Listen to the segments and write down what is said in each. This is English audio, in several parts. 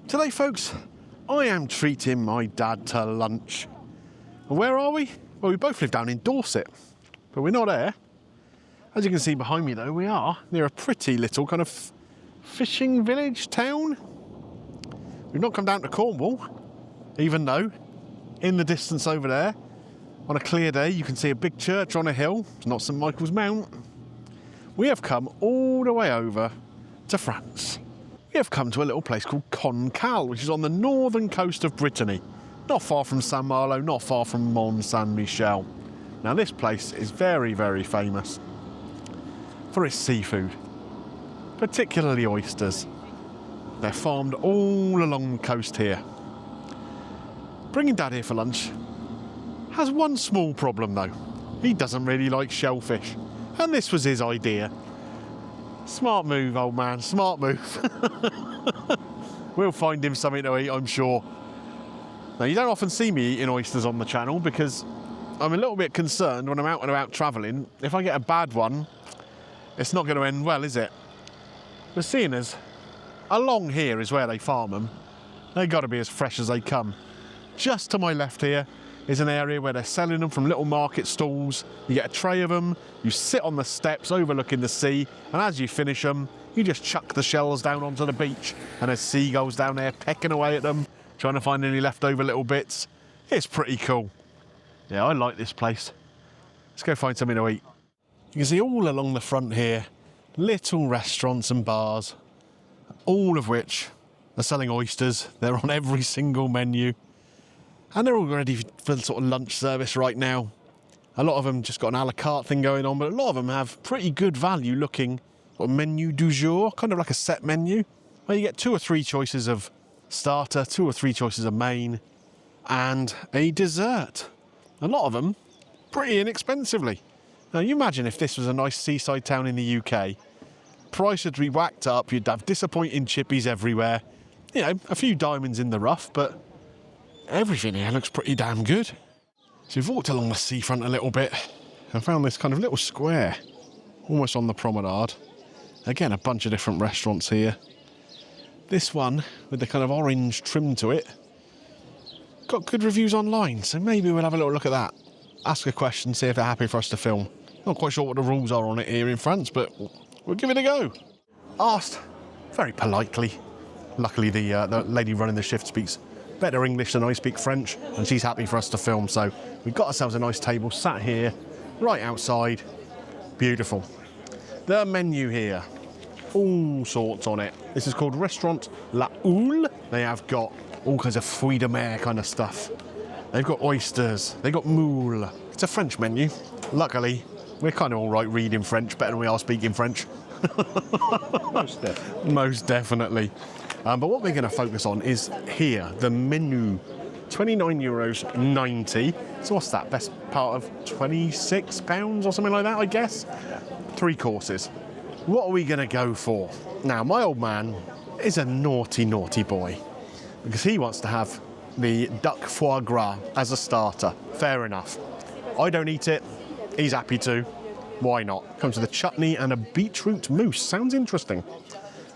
Today, folks, I am treating my dad to lunch. And where are we? Well, we both live down in Dorset, but we're not there. As you can see behind me, though, we are near a pretty little kind of fishing village town. We've not come down to Cornwall, even though in the distance over there, on a clear day, you can see a big church on a hill. It's not St Michael's Mount. We have come all the way over to France. We have come to a little place called Cancale, which is on the northern coast of Brittany. Not far from Saint-Malo, not far from Mont Saint-Michel. Now this place is very, very famous for its seafood, particularly oysters. They're farmed all along the coast here. Bringing Dad here for lunch has one small problem though. He doesn't really like shellfish, and this was his idea. Smart move, old man, smart move. We'll find him something to eat, I'm sure. Now, you don't often see me eating oysters on the channel because I'm a little bit concerned when I'm out and about travelling. If I get a bad one, it's not going to end well, is it? But seeing as along here is where they farm them, they've got to be as fresh as they come. Just to my left here is an area where they're selling them from little market stalls. You get a tray of them, you sit on the steps overlooking the sea, and as you finish them, you just chuck the shells down onto the beach, and there's seagulls down there pecking away at them, trying to find any leftover little bits. It's pretty cool. Yeah, I like this place. Let's go find something to eat. You can see all along the front here, little restaurants and bars, all of which are selling oysters. They're on every single menu. And they're all ready for the sort of lunch service right now. A lot of them just got an a la carte thing going on, but a lot of them have pretty good value looking sort of menu du jour, kind of like a set menu, where you get 2 or 3 choices of starter, 2 or 3 choices of main, and a dessert. A lot of them pretty inexpensively. Now you imagine if this was a nice seaside town in the UK, price would be whacked up, you'd have disappointing chippies everywhere, you know, a few diamonds in the rough, but everything here looks pretty damn good. So we've walked along the seafront a little bit and found this kind of little square, almost on the promenade. Again, a bunch of different restaurants here. This one, with the kind of orange trim to it, got good reviews online, so maybe we'll have a little look at that. Ask a question, see if they're happy for us to film. Not quite sure what the rules are on it here in France, but we'll give it a go. Asked very politely. Luckily, the lady running the shift speaks better English than I speak French, and she's happy for us to film, so we've got ourselves a nice table sat here, right outside. Beautiful. The menu here, all sorts on it. This is called Restaurant La Houle. They have got all kinds of fruits de mer kind of stuff. They've got oysters, they've got moule. It's a French menu. Luckily, we're kind of all right reading French, better than we are speaking French. Most definitely. Most definitely. But what we're going to focus on is here, the menu. €29.90. So what's that? Best part of £26 or something like that, I guess? 3 courses. What are we going to go for? Now, my old man is a naughty, naughty boy because he wants to have the duck foie gras as a starter. Fair enough. I don't eat it. He's happy to. Why not? Comes with a chutney and a beetroot mousse. Sounds interesting.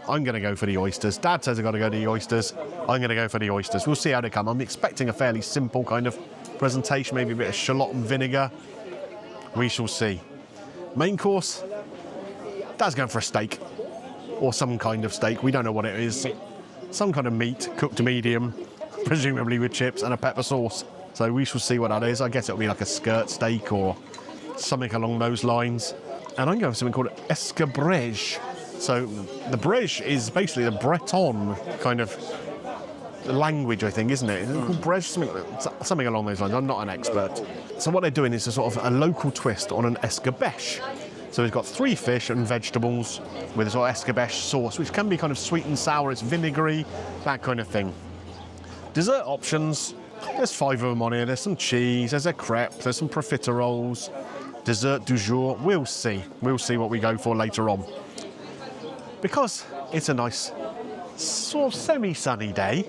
I'm going to go for the oysters. Dad says I've got to go to the oysters. I'm going to go for the oysters. We'll see how they come. I'm expecting a fairly simple kind of presentation, maybe a bit of shallot and vinegar. We shall see. Main course, Dad's going for a steak. Or some kind of steak. We don't know what it is. Some kind of meat, cooked to medium, presumably with chips and a pepper sauce. So we shall see what that is. I guess it'll be like a skirt steak or something along those lines. And I'm going for something called escabeche. So the brèche is basically the Breton kind of language, I think, isn't it? Is it called brèche? Something along those lines. I'm not an expert. So what they're doing is a sort of a local twist on an escabeche. So we've got 3 fish and vegetables with a sort of escabeche sauce, which can be kind of sweet and sour. It's vinegary, that kind of thing. Dessert options, there's 5 of them on here. There's some cheese, there's a crepe, there's some profiteroles. Dessert du jour, we'll see. We'll see what we go for later on. Because it's a nice sort of semi-sunny day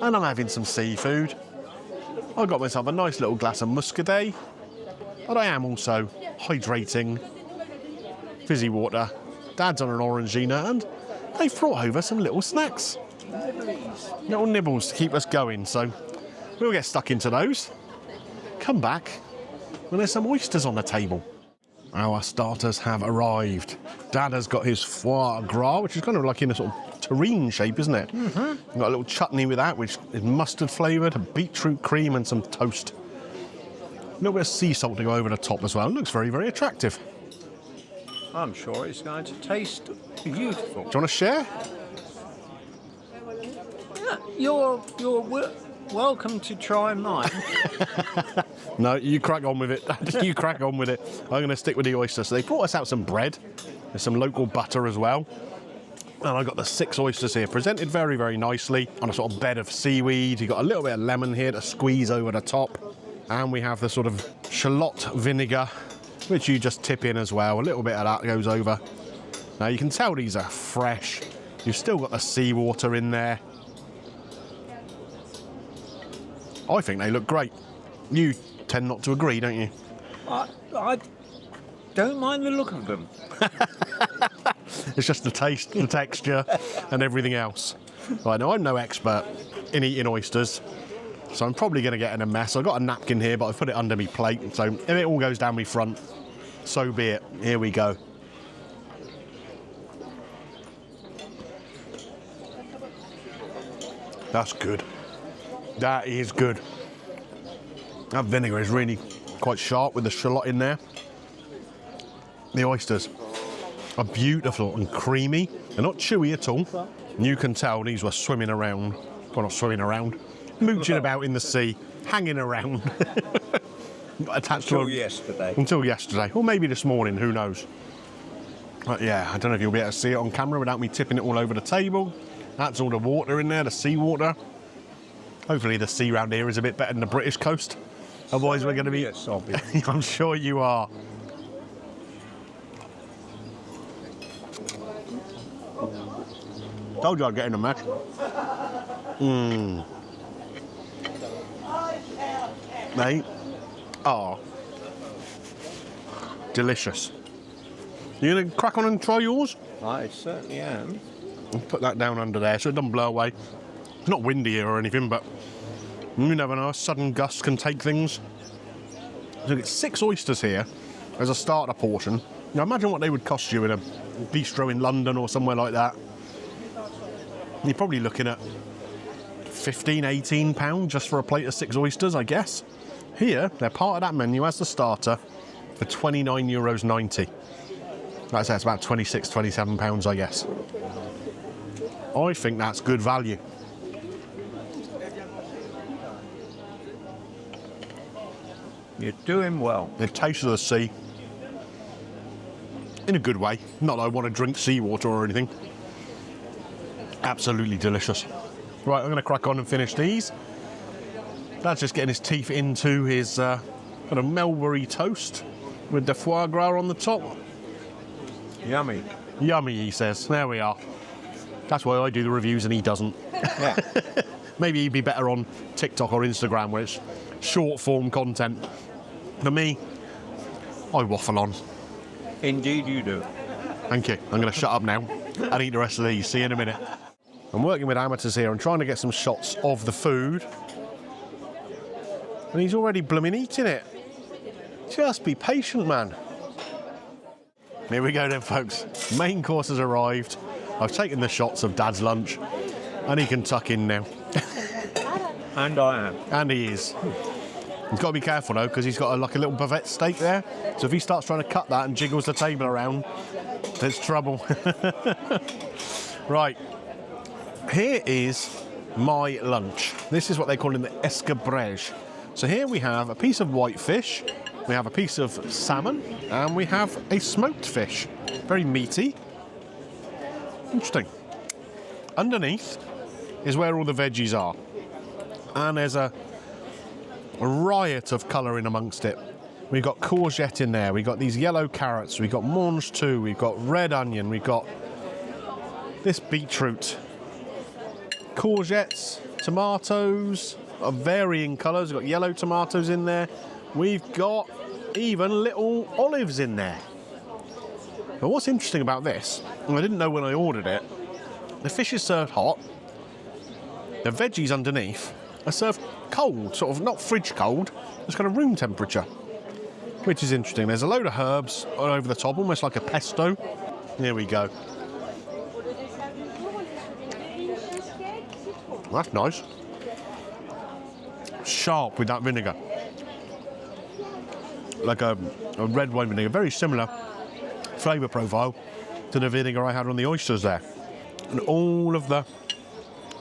and I'm having some seafood, I got myself a nice little glass of muscadet, but I am also hydrating, fizzy water. Dad's on an orangina and they've brought over some little snacks. Little nibbles to keep us going, so we'll get stuck into those. Come back when there's some oysters on the table. Our starters have arrived. Dad has got his foie gras, which is kind of like in a sort of terrine shape, isn't it? Mm-hmm. Got a little chutney with that, which is mustard flavoured, a beetroot cream and some toast. A little bit of sea salt to go over the top as well. It looks very, very attractive. I'm sure it's going to taste beautiful. Do you want to share? Yeah, you're welcome to try mine. No, you crack on with it. You crack on with it. I'm going to stick with the oyster. So they brought us out some bread. There's some local butter as well. And I got the 6 oysters here, presented very, very nicely on a sort of bed of seaweed. You got a little bit of lemon here to squeeze over the top. And we have the sort of shallot vinegar, which you just tip in as well. A little bit of that goes over. Now you can tell these are fresh. You've still got the seawater in there. I think they look great. You tend not to agree, don't you? I don't mind the look of them. It's just the taste, the texture, and everything else. Right, now I'm no expert in eating oysters, so I'm probably going to get in a mess. I've got a napkin here, but I've put it under my plate, so if it all goes down my front, so be it. Here we go. That's good. That is good. That vinegar is really quite sharp with the shallot in there. The oysters are beautiful and creamy. They're not chewy at all. You can tell these were swimming around. Well, not swimming around. Mooching about in the sea. Hanging around. Attached Until to yesterday. Until yesterday. Or maybe this morning, who knows. But yeah, I don't know if you'll be able to see it on camera without me tipping it all over the table. That's all the water in there, the seawater. Hopefully the sea round here is a bit better than the British coast. Otherwise we're going to be... Yes, I'll be. I'm sure you are. Told you I'd get in a mess. Mate. Oh. Delicious. You going to crack on and try yours? I certainly am. I'll put that down under there so it doesn't blow away. It's not windy here or anything, but you never know, a sudden gust can take things. So get 6 oysters here as a starter portion. Now imagine what they would cost you in a bistro in London or somewhere like that. You're probably looking at £15, £18 just for a plate of 6 oysters, I guess. Here, they're part of that menu as the starter for €29.90. Like I say, it's about £26, £27, I guess. I think that's good value. You're doing well. The taste of the sea, in a good way. Not that I want to drink seawater or anything. Absolutely delicious. Right, I'm going to crack on and finish these. Dad's just getting his teeth into his kind of Melbury toast with the foie gras on the top. Yummy. Yummy, he says. There we are. That's why I do the reviews and he doesn't. Yeah. Maybe he'd be better on TikTok or Instagram where it's short form content. For me, I waffle on. Indeed you do. Thank you. I'm going to shut up now and eat the rest of these. See you in a minute. I'm working with amateurs here and trying to get some shots of the food. And he's already blooming eating it. Just be patient, man. Here we go then, folks. Main course has arrived. I've taken the shots of Dad's lunch and he can tuck in now. And I am. And he is. He's got to be careful though, because he's got like a little bavette steak there. So if he starts trying to cut that and jiggles the table around, there's trouble. Right. Here is my lunch. This is what they call in the escabeche. So here we have a piece of white fish, we have a piece of salmon, and we have a smoked fish. Very meaty. Interesting. Underneath is where all the veggies are. And there's a riot of colour in amongst it. We've got courgette in there, we've got these yellow carrots, we've got mange too, we've got red onion, we've got this beetroot, courgettes, tomatoes of varying colours. We've got yellow tomatoes in there. We've got even little olives in there. But what's interesting about this, and I didn't know when I ordered it, the fish is served hot, The veggies underneath are served cold, sort of not fridge cold, it's kind of room temperature, which is interesting. There's a load of herbs all over the top, almost like a pesto. Here we go. That's nice. Sharp with that vinegar. Like a red wine vinegar, very similar flavour profile to the vinegar I had on the oysters there. And all of the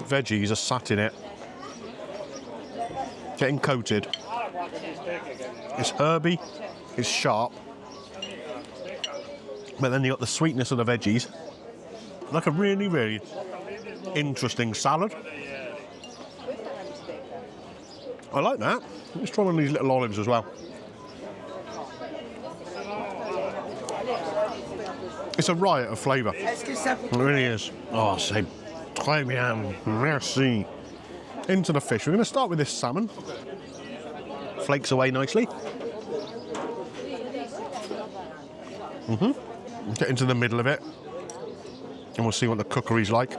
veggies are sat in it, getting coated. It's herby, it's sharp, but then you got the sweetness of the veggies. Like a really, really interesting salad. I like that. Let's try one of these little olives as well. It's a riot of flavour. It really is. Oh, c'est très bien. Merci. Into the fish. We're going to start with this salmon. Flakes away nicely. Get into the middle of it. And we'll see what the cookery's like.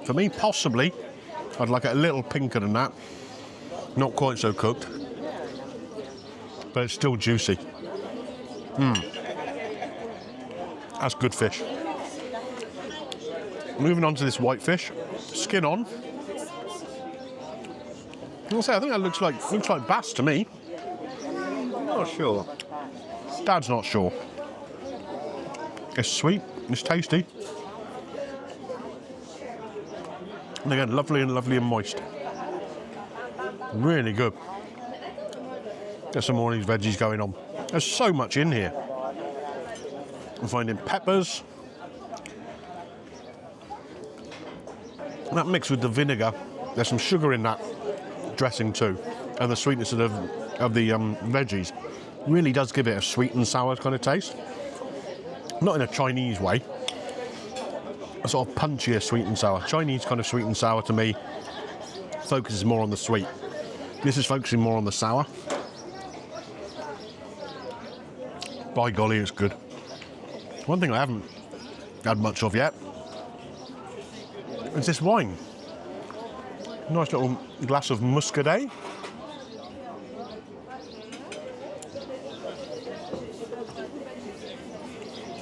For me, possibly, I'd like it a little pinker than that. Not quite so cooked. But it's still juicy. That's good fish. Moving on to this white fish, skin on. I'll say, I think that looks like bass to me. Not sure. Dad's not sure. It's sweet, it's tasty. And again, lovely and moist. Really good. Get some more of these veggies going on. There's so much in here. I'm finding peppers. That mixed with the vinegar, there's some sugar in that dressing too, and the sweetness of the veggies really does give it a sweet and sour kind of taste. Not in a Chinese way, a sort of punchier sweet and sour. Chinese kind of sweet and sour to me focuses more on the sweet. This is focusing more on the sour. By golly, it's good. One thing I haven't had much of yet is this wine. Nice little glass of muscadet.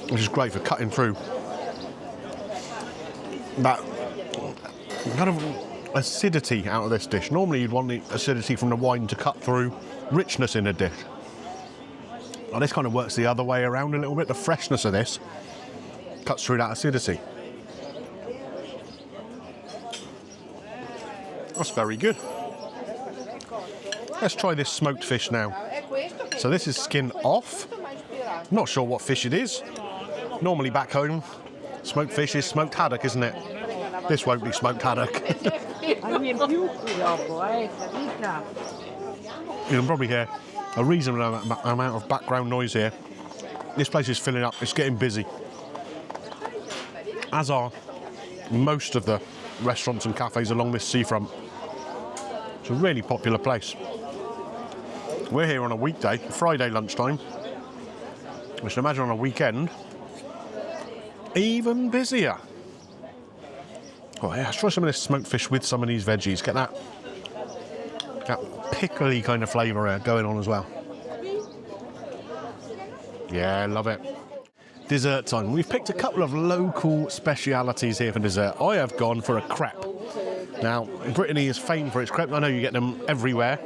Which is great for cutting through that kind of acidity out of this dish. Normally you'd want the acidity from the wine to cut through richness in a dish. Well, this kind of works the other way around a little bit. The freshness of this cuts through that acidity. That's very good. Let's try this smoked fish now. So this is skin off. Not sure what fish it is. Normally back home, smoked fish is smoked haddock, isn't it? This won't be smoked haddock. You can probably hear a reasonable amount of background noise here. This place is filling up, it's getting busy. As are most of the restaurants and cafes along this seafront. It's a really popular place. We're here on a weekday, Friday lunchtime. I should imagine on a weekend, even busier. Oh yeah, let's try some of this smoked fish with some of these veggies. Get that pickly kind of flavour going on as well. Yeah, love it. Dessert time. We've picked a couple of local specialities here for dessert. I have gone for a crepe. Now, Brittany is famed for its crepe. I know you get them everywhere.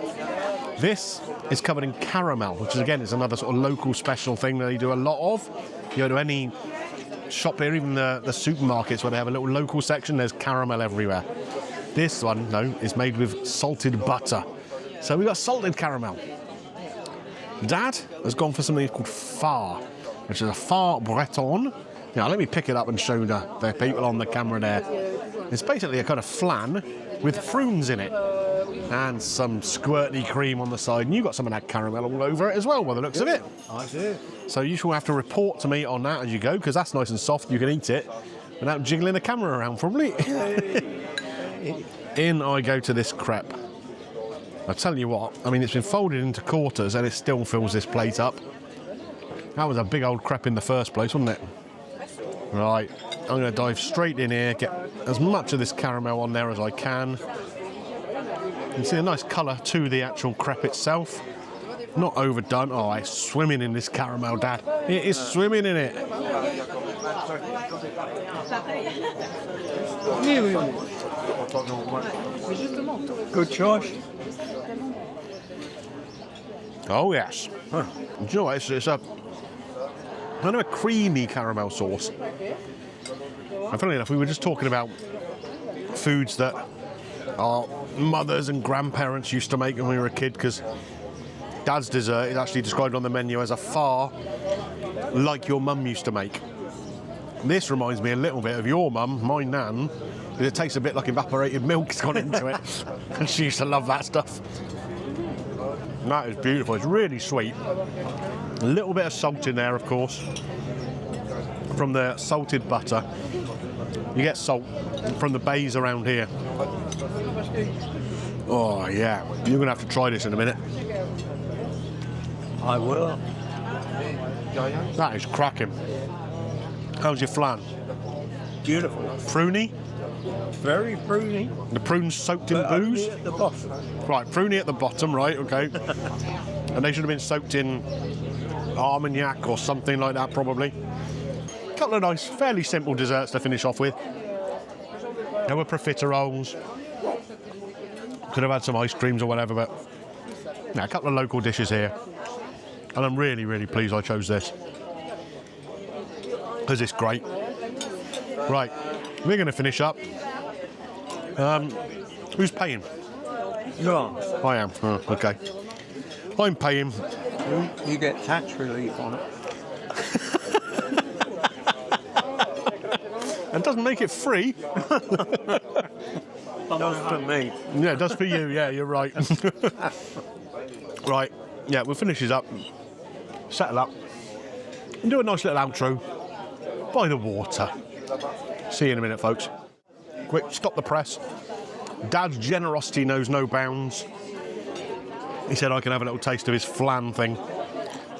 This is covered in caramel, which is, again, is another sort of local special thing that they do a lot of. You go to any shop here, even the supermarkets where they have a little local section, there's caramel everywhere. This one, though, is made with salted butter. So we've got salted caramel. Dad has gone for something called phare, which is a phare breton. Now, let me pick it up and show the people on the camera there. It's basically a kind of flan with prunes in it and some squirty cream on the side. And you've got some of that caramel all over it as well, by the looks of it. I do. So you shall have to report to me on that as you go, because that's nice and soft. You can eat it without jiggling the camera around, probably. In I go to this crepe. I tell you what, I mean, it's been folded into quarters and it still fills this plate up. That was a big old crepe in the first place, wasn't it? Right, I'm going to dive straight in here, get as much of this caramel on there as I can. You can see a nice colour to the actual crepe itself. Not overdone. Oh, it's swimming in this caramel, Dad. It is swimming in it. Good choice. Oh, yes. Huh. Do you know what? It's a kind of a creamy caramel sauce. And funnily enough, we were just talking about foods that our mothers and grandparents used to make when we were a kid, because Dad's dessert is actually described on the menu as a far like your mum used to make. This reminds me a little bit of your mum, my nan, because it tastes a bit like evaporated milk's gone into it. And she used to love that stuff. And that is beautiful. It's really sweet. A little bit of salt in there, of course, from the salted butter. You get salt from the bays around here. Oh, yeah. You're going to have to try this in a minute. I will. That is cracking. How's your flan? Beautiful. Pruny? Very pruny. The prunes soaked in But booze? only at the bottom. Right, pruny at the bottom, right, okay. And they should have been soaked in Armagnac or something like that, probably. A couple of nice, fairly simple desserts to finish off with. There were profiteroles. Could have had some ice creams or whatever, but yeah, a couple of local dishes here. And I'm really, really pleased I chose this, because it's great. Right, we're going to finish up. Who's paying? No. I am. Oh, okay. I'm paying. You get tax relief on it. And doesn't make it free. Does for me. Yeah, it does for you. Yeah, you're right. Right. Yeah, we'll finish this up. Settle up. And do a nice little outro by the water. See you in a minute, folks. Quick, stop the press. Dad's generosity knows no bounds. He said I can have a little taste of his flan thing.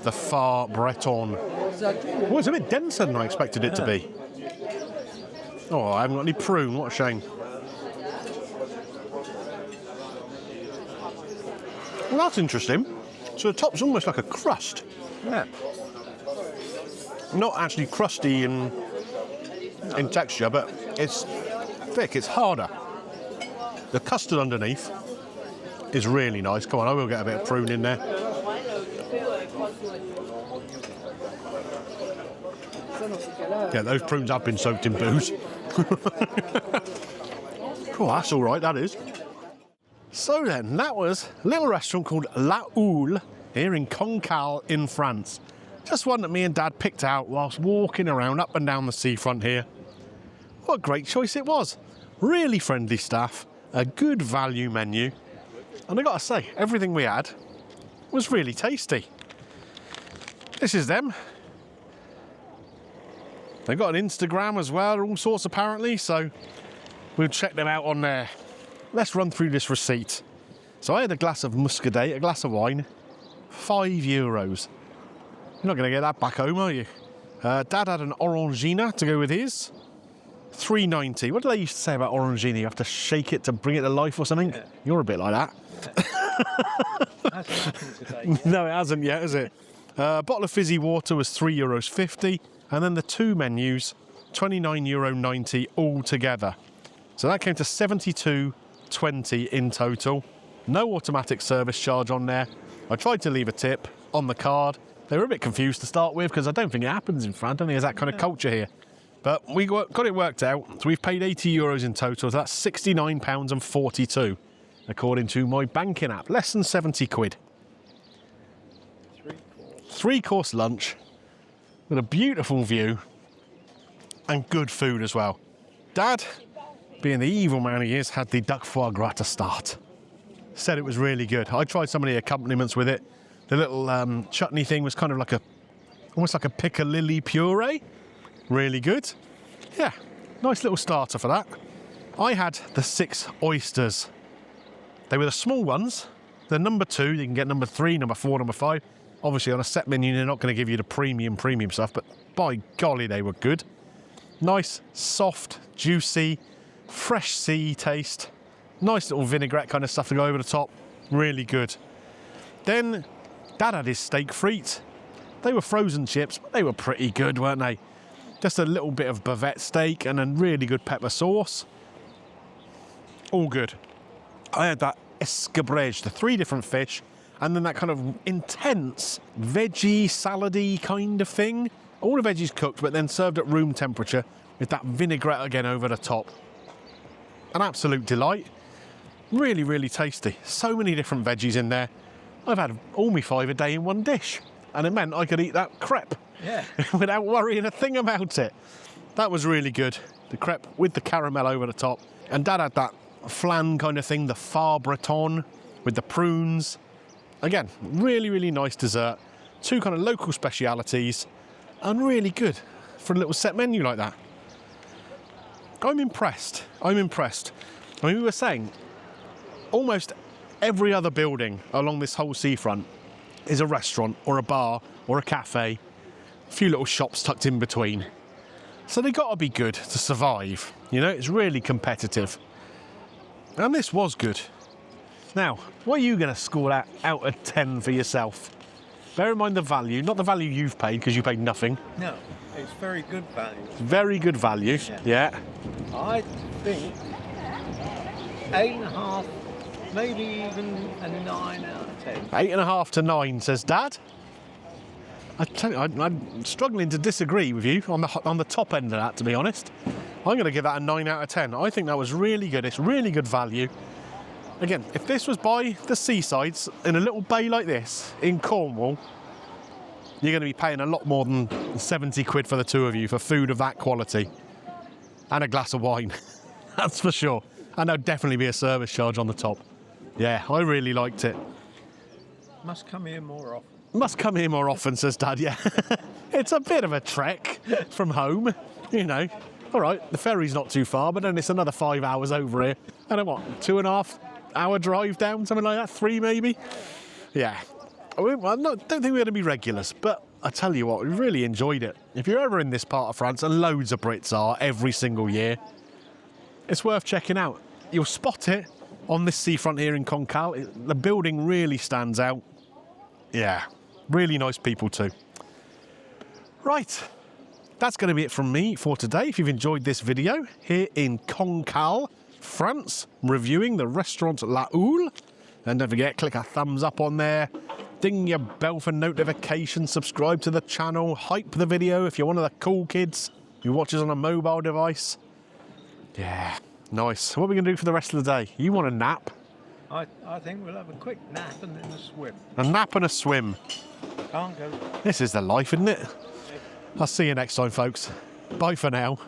The Far Breton. Oh, it's a bit denser than I expected it to be. Oh, I haven't got any prune. What a shame. Well, that's interesting. So the top's almost like a crust. Yeah. Not actually crusty in texture, but it's thick, it's harder. The custard underneath is really nice. Come on, I will get a bit of prune in there. Yeah, those prunes have been soaked in booze. Cool, that's all right, that is. So then, that was a little restaurant called La Houle here in Cancale in France. Just one that me and Dad picked out whilst walking around up and down the seafront here. What a great choice it was. Really friendly staff, a good value menu, and I gotta say, everything we had was really tasty. This is them. They've got an Instagram as well, all sorts apparently, so we'll check them out on there. Let's run through this receipt. So I had a glass of muscadet, a glass of wine, €5. You're not going to get that back home, are you? Dad had an orangina to go with his, $3.90. What do they used to say about orangina? You have to shake it to bring it to life or something? Yeah. You're a bit like that. No, it hasn't yet, has it? A bottle of fizzy water was €3.50, and then the two menus, €29.90 all together. So that came to $72.20 in total. No automatic service charge on there. I tried to leave a tip on the card. They were a bit confused to start with, because I don't think it happens in France. I don't think there's that kind of culture here. But we got it worked out. So we've paid €80 in total. So that's £69.42, according to my banking app. Less than 70 quid. Three-course lunch with a beautiful view and good food as well. Dad, being the evil man he is, had the duck foie gras to start. Said it was really good. I tried some of the accompaniments with it. The little chutney thing was kind of like almost like a piccalilli puree. Really good. Yeah, nice little starter for that. I had the 6 oysters. They were the small ones. They're number 2. You can get number 3, number 4, number 5. Obviously on a set menu, they're not going to give you the premium stuff, but by golly, they were good. Nice, soft, juicy, fresh sea taste. Nice little vinaigrette kind of stuff to go over the top. Really good. Then Dad had his steak frites. They were frozen chips, but they were pretty good, weren't they? Just a little bit of bavette steak and a really good pepper sauce. All good. I had that escabeche, the 3 different fish, and then that kind of intense veggie, salady kind of thing. All the veggies cooked, but then served at room temperature with that vinaigrette again over the top. An absolute delight. Really, really tasty. So many different veggies in there. I've had all my 5 a day in one dish, and it meant I could eat that crepe without worrying a thing about it. That was really good. The crepe with the caramel over the top. And Dad had that flan kind of thing, the phare breton with the prunes. Again, really, really nice dessert. 2 kind of local specialities, and really good for a little set menu like that. I'm impressed. I'm impressed. I mean, we were saying almost every other building along this whole seafront is a restaurant or a bar or a cafe, a few little shops tucked in between. So they got to be good to survive. You know, it's really competitive. And this was good. Now, what are you going to score that out of 10 for yourself? Bear in mind the value, not the value you've paid, because you paid nothing. No, it's very good value. Very good value, yeah. I think 8.5, maybe even a 9 out of 10. 8.5 to 9, says Dad. I tell you, I'm struggling to disagree with you on the top end of that, to be honest. I'm going to give that a 9 out of 10. I think that was really good. It's really good value. Again, if this was by the seasides in a little bay like this in Cornwall, you're going to be paying a lot more than 70 quid for the 2 of you for food of that quality. And a glass of wine, that's for sure. And there'll definitely be a service charge on the top. Yeah, I really liked it. Must come here more often. Must come here more often, says Dad, yeah. It's a bit of a trek from home, you know. All right, the ferry's not too far, but then it's another 5 hours over here. And a what, 2.5 hour drive down, something like that, 3 maybe? Yeah. I don't think we're going to be regulars, but I tell you what, we really enjoyed it. If you're ever in this part of France, and loads of Brits are every single year, it's worth checking out. You'll spot it on this seafront here in Cancale. The building really stands out. Yeah, really nice people too. Right, that's going to be it from me for today. If you've enjoyed this video here in Cancale, France, reviewing the restaurant La Houle, and don't forget, click a thumbs up on there, ding your bell for notifications, subscribe to the channel, hype the video if you're one of the cool kids who watches on a mobile device. Yeah, nice. What are we going to do for the rest of the day? You want a nap? I think we'll have a quick nap and then a swim. A nap and a swim. Can't go. This is the life, isn't it? I'll see you next time, folks. Bye for now.